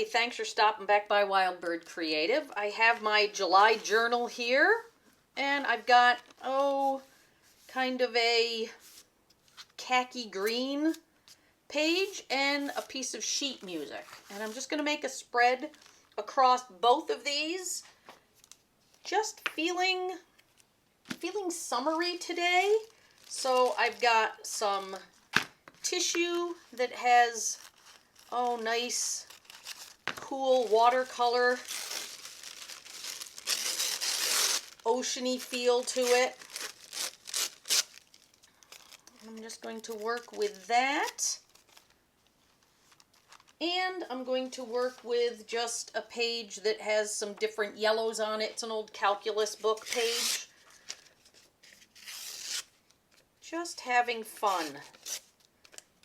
everybody. Thanks for stopping back by Wild Bird Creative. I have my July journal here, and I've got, kind of a khaki green page and a piece of sheet music. And I'm just going to make a spread across both of these. Just feeling summery today. So I've got some tissue that has, nice, cool watercolor, oceany feel to it. I'm just going to work with that. And I'm going to work with just a page that has some different yellows on it. It's an old calculus book page. Just having fun.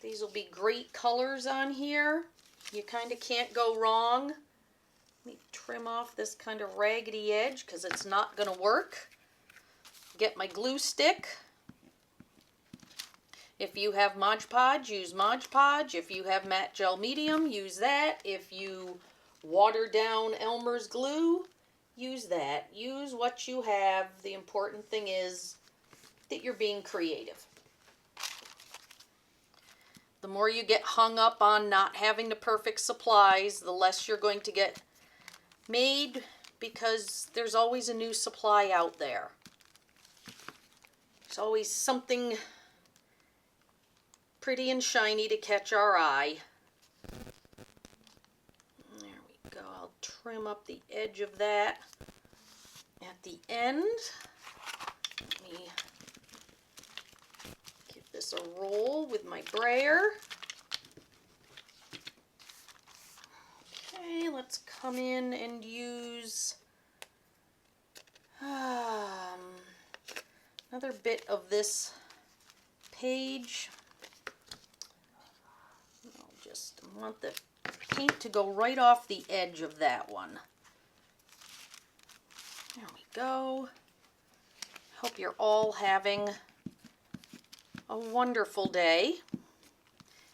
These will be great colors on here. You kind of can't go wrong. Let me trim off this kind of raggedy edge because it's not going to work. Get my glue stick. If you have Modge Podge, use Modge Podge. If you have matte gel medium, use that. If you water down Elmer's glue, use that. Use what you have. The important thing is that you're being creative. The more you get hung up on not having the perfect supplies, the less you're going to get made, because there's always a new supply out there. There's always something pretty and shiny to catch our eye. There we go. I'll trim up the edge of that at the end. Let me give this a roll with my brayer. Okay, let's come in and use another bit of this page. I want the paint to go right off the edge of that one. There we go. Hope you're all having a wonderful day.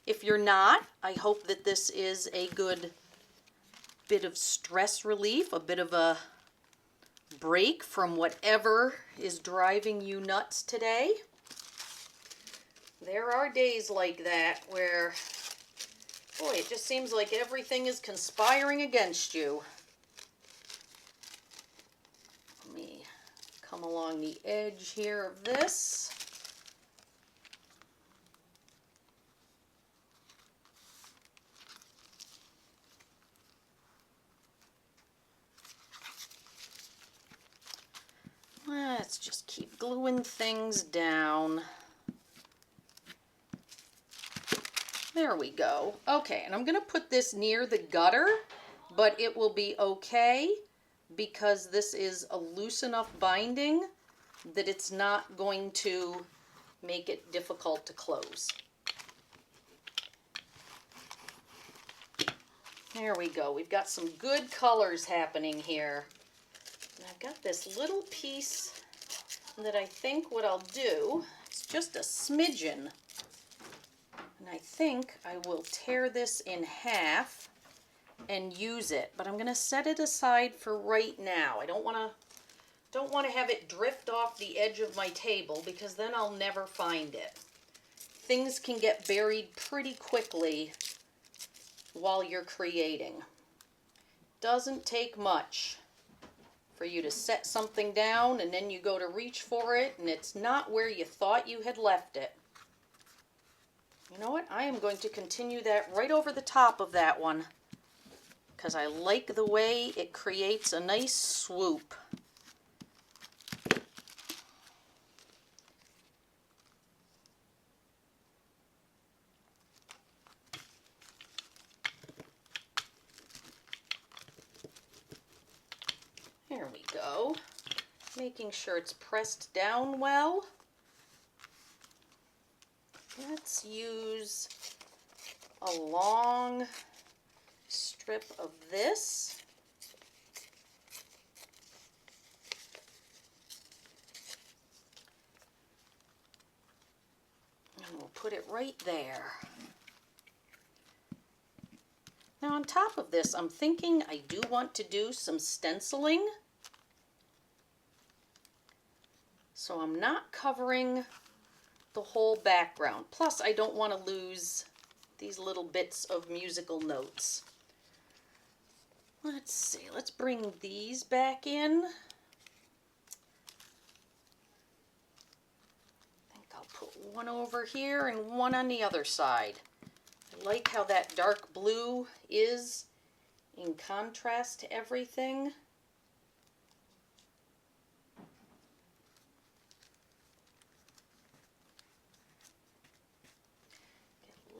If you're not, I hope that this is a good bit of stress relief, a bit of a break from whatever is driving you nuts today. There are days like that where, boy, it just seems like everything is conspiring against you. Let me come along the edge here of this. Let's just keep gluing things down. There we go. Okay, and I'm going to put this near the gutter, but it will be okay because this is a loose enough binding that it's not going to make it difficult to close. There we go. We've got some good colors happening here. And I've got this little piece that I think what I'll do, it's just a smidgen. And I think I will tear this in half and use it, but I'm going to set it aside for right now. I don't want to have it drift off the edge of my table because then I'll never find it. Things can get buried pretty quickly while you're creating. Doesn't take much for you to set something down and then you go to reach for it and it's not where you thought you had left it. You know what? I am going to continue that right over the top of that one because I like the way it creates a nice swoop. There we go. Making sure it's pressed down well. Let's use a long strip of this. And we'll put it right there. Now on top of this, I'm thinking I do want to do some stenciling. So I'm not covering the whole background. Plus, I don't want to lose these little bits of musical notes. Let's see, let's bring these back in. I think I'll put one over here and one on the other side. I like how that dark blue is in contrast to everything.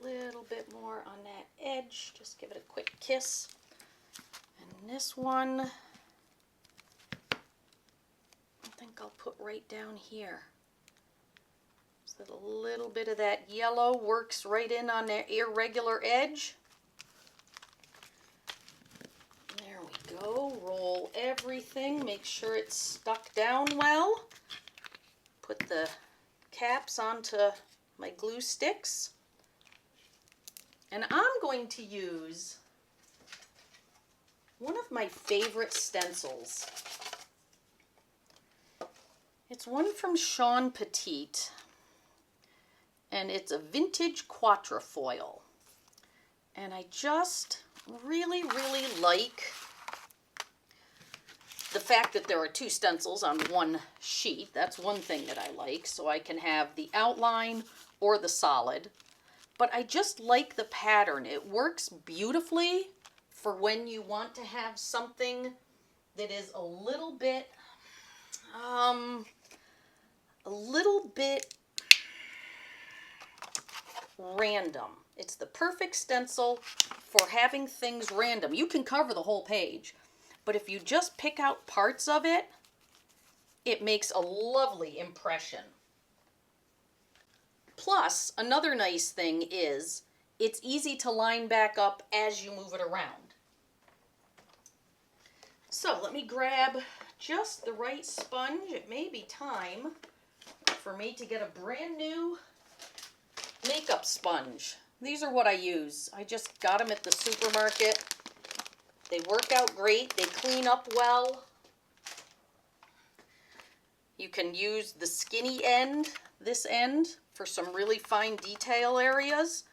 Little bit more on that edge, just give it a quick kiss. And this one, I think I'll put right down here. So that a little bit of that yellow works right in on that irregular edge. There we go. Roll everything, make sure it's stuck down well. Put the caps onto my glue sticks. And I'm going to use one of my favorite stencils. It's one from Sean Petit, and it's a vintage quatrefoil. And I just really like the fact that there are two stencils on one sheet. That's one thing that I like, so I can have the outline or the solid. But I just like the pattern. It works beautifully for when you want to have something that is a little bit random. It's the perfect stencil for having things random. You can cover the whole page, but if you just pick out parts of it, it makes a lovely impression. Plus, another nice thing is it's easy to line back up as you move it around. So let me grab just the right sponge. It may be time for me to get a brand new makeup sponge. These are what I use. I just got them at the supermarket. They work out great. They clean up well. You can use the skinny end, this end, for some really fine detail areas.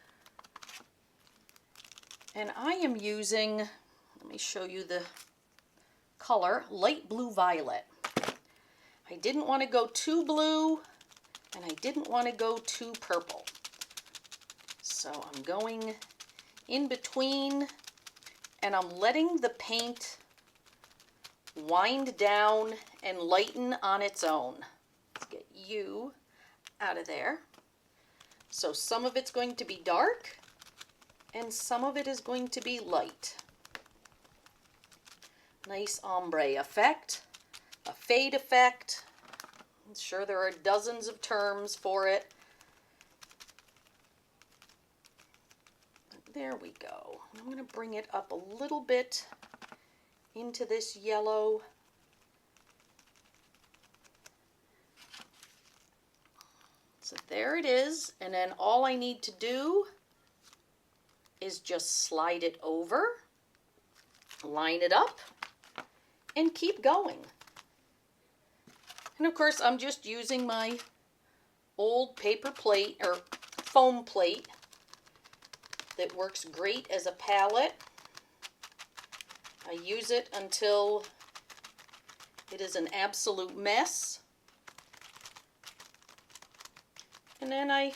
And I am using, let me show you the color, light blue violet. I didn't want to go too blue, and I didn't want to go too purple. So I'm going in between, and I'm letting the paint wind down and lighten on its own. Let's get you out of there. So some of it's going to be dark and some of it is going to be light. Nice ombre effect, a fade effect. I'm sure there are dozens of terms for it. There we go. I'm going to bring it up a little bit into this yellow. So there it is, and then all I need to do is just slide it over, line it up, and keep going. And of course, I'm just using my old paper plate or foam plate that works great as a palette. I use it until it is an absolute mess. And then I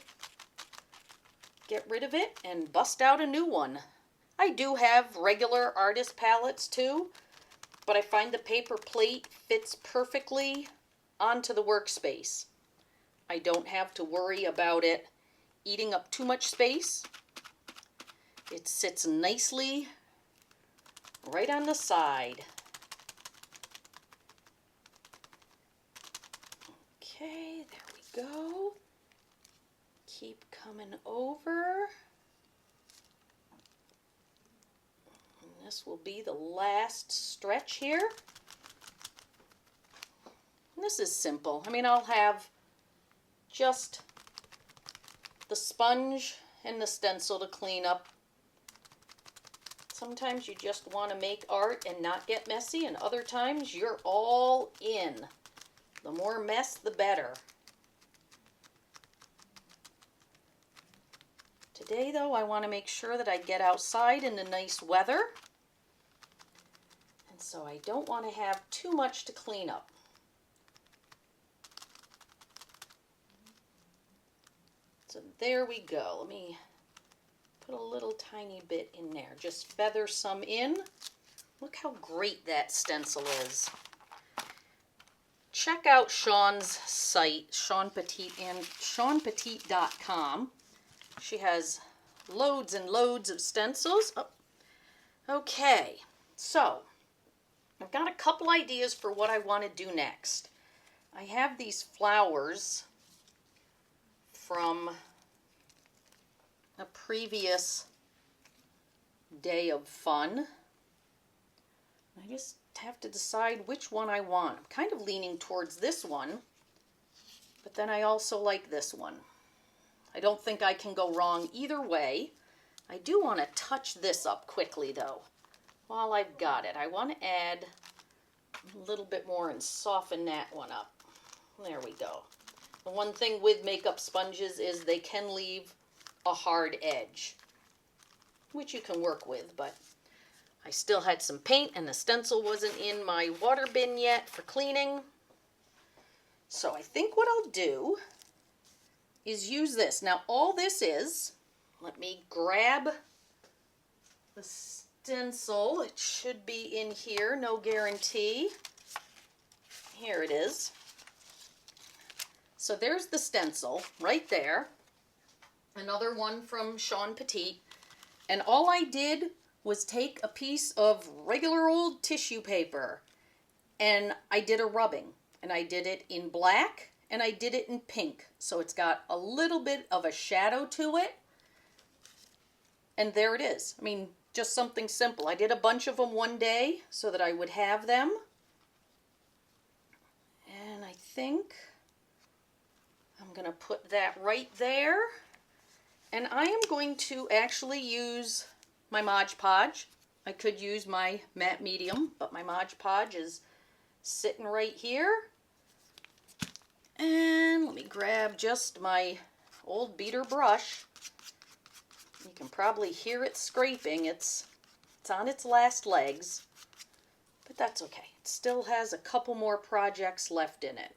get rid of it and bust out a new one. I do have regular artist palettes too, but I find the paper plate fits perfectly onto the workspace. I don't have to worry about it eating up too much space. It sits nicely right on the side. Okay, there we go. Keep coming over. And this will be the last stretch here. And this is simple. I mean, I'll have just the sponge and the stencil to clean up. Sometimes you just want to make art and not get messy, and other times you're all in. The more mess, the better. Today, though, I want to make sure that I get outside in the nice weather. And so I don't want to have too much to clean up. So there we go. Let me put a little tiny bit in there. Just feather some in. Look how great that stencil is. Check out Sean's site, Sean Petit, and SeanPetite.com. She has loads and loads of stencils. Oh. Okay, so I've got a couple ideas for what I want to do next. I have these flowers from a previous day of fun. I just have to decide which one I want. I'm kind of leaning towards this one, but then I also like this one. I don't think I can go wrong either way. I do want to touch this up quickly though. While I've got it, I want to add a little bit more and soften that one up. There we go. The one thing with makeup sponges is they can leave a hard edge, which you can work with, but I still had some paint and the stencil wasn't in my water bin yet for cleaning. So I think what I'll do is use this. Now all this is, let me grab the stencil. It should be in here, no guarantee. Here it is. So there's the stencil right there. Another one from Sean Petit. And all I did was take a piece of regular old tissue paper and I did a rubbing. And I did it in black and I did it in pink. So it's got a little bit of a shadow to it. And there it is. I mean, just something simple. I did a bunch of them one day so that I would have them. And I think I'm going to put that right there. And I am going to actually use my Modge Podge. I could use my matte medium, but my Modge Podge is sitting right here. And let me grab just my old beater brush. You can probably hear it scraping. It's on its last legs, but that's okay. It still has a couple more projects left in it.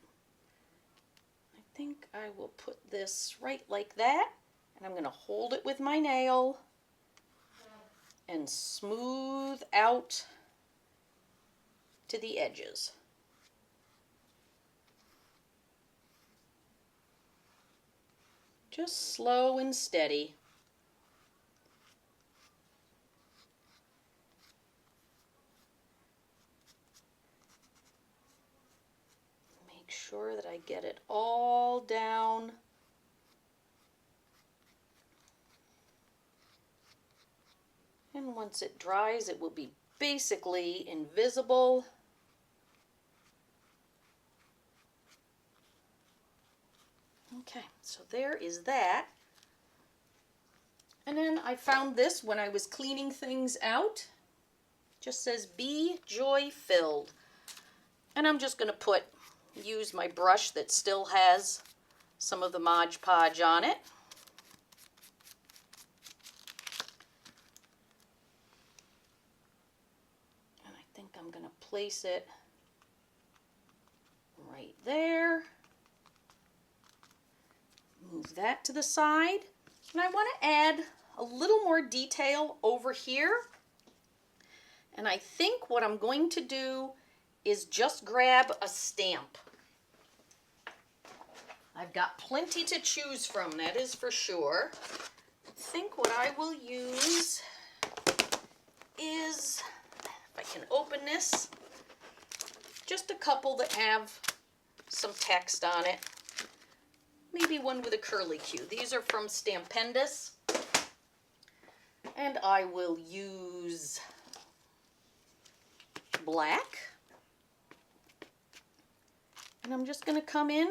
I think I will put this right like that, and I'm going to hold it with my nail and smooth out to the edges. Just slow and steady. Make sure that I get it all down. And once it dries, it will be basically invisible. Okay, so there is that. And then I found this when I was cleaning things out. It just says, "Be joy-filled." And I'm just going to use my brush that still has some of the Modge Podge on it. And I think I'm going to place it right there. Move that to the side. And I want to add a little more detail over here. And I think what I'm going to do is just grab a stamp. I've got plenty to choose from, that is for sure. I think what I will use is, if I can open this, just a couple that have some text on it. Maybe one with a curly Q. These are from Stampendous. And I will use black. And I'm just going to come in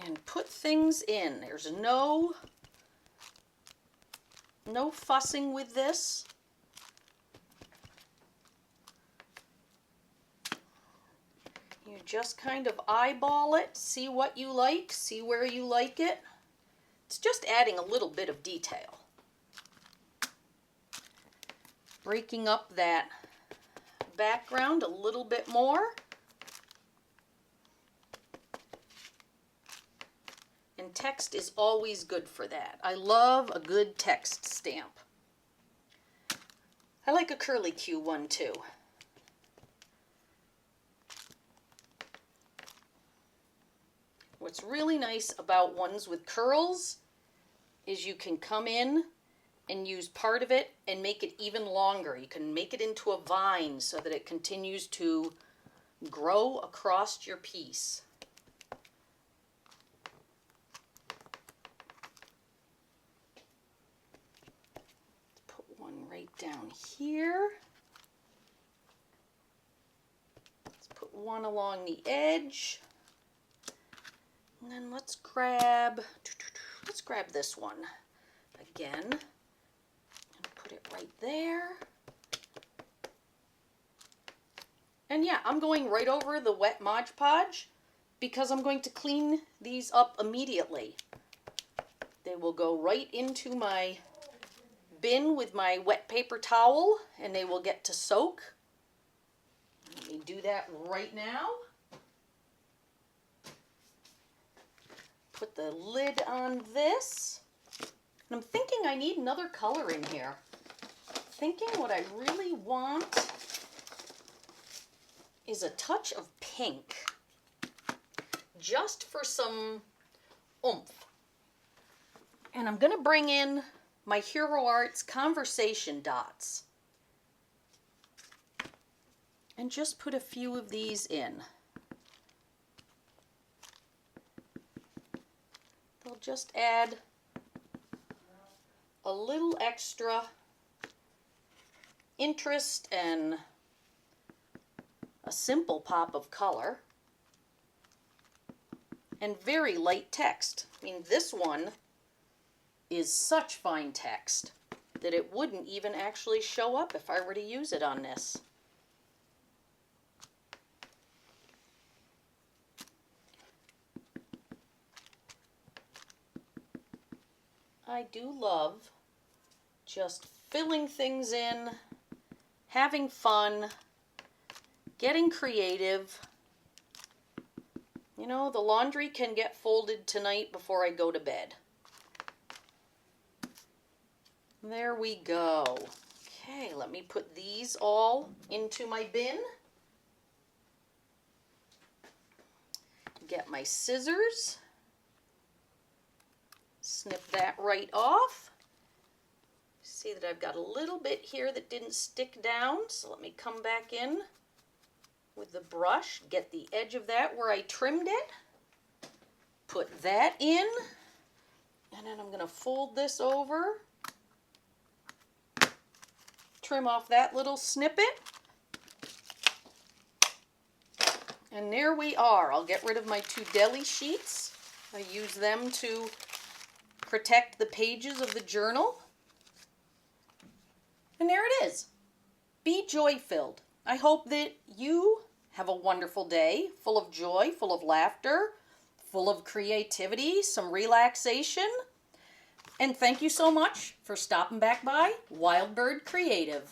and put things in. There's no No fussing with this. You just kind of eyeball it, see what you like, see where you like it. It's just adding a little bit of detail. Breaking up that background a little bit more. And text is always good for that. I love a good text stamp. I like a curly Q one too. What's really nice about ones with curls is you can come in and use part of it and make it even longer. You can make it into a vine so that it continues to grow across your piece. Put one right down here. Let's put one along the edge. And then let's grab this one again and put it right there. And yeah, I'm going right over the wet Mod Podge because I'm going to clean these up immediately. They will go right into my bin with my wet paper towel and they will get to soak. Let me do that right now. Put the lid on this. And I'm thinking I need another color in here. Thinking what I really want is a touch of pink. Just for some oomph. And I'm going to bring in my Hero Arts Conversation Dots. And just put a few of these in. They'll just add a little extra interest and a simple pop of color and very light text. I mean, this one is such fine text that it wouldn't even actually show up if I were to use it on this. I do love just filling things in, having fun, getting creative. You know, the laundry can get folded tonight before I go to bed. There we go. Okay, let me put these all into my bin. Get my scissors. Snip that right off. See that I've got a little bit here that didn't stick down, so let me come back in with the brush, get the edge of that where I trimmed it, put that in, and then I'm going to fold this over, trim off that little snippet, and there we are. I'll get rid of my 2 deli sheets. I use them to protect the pages of the journal. And there it is. Be joy-filled. I hope that you have a wonderful day, full of joy, full of laughter, full of creativity, some relaxation. And thank you so much for stopping back by Wild Bird Creative.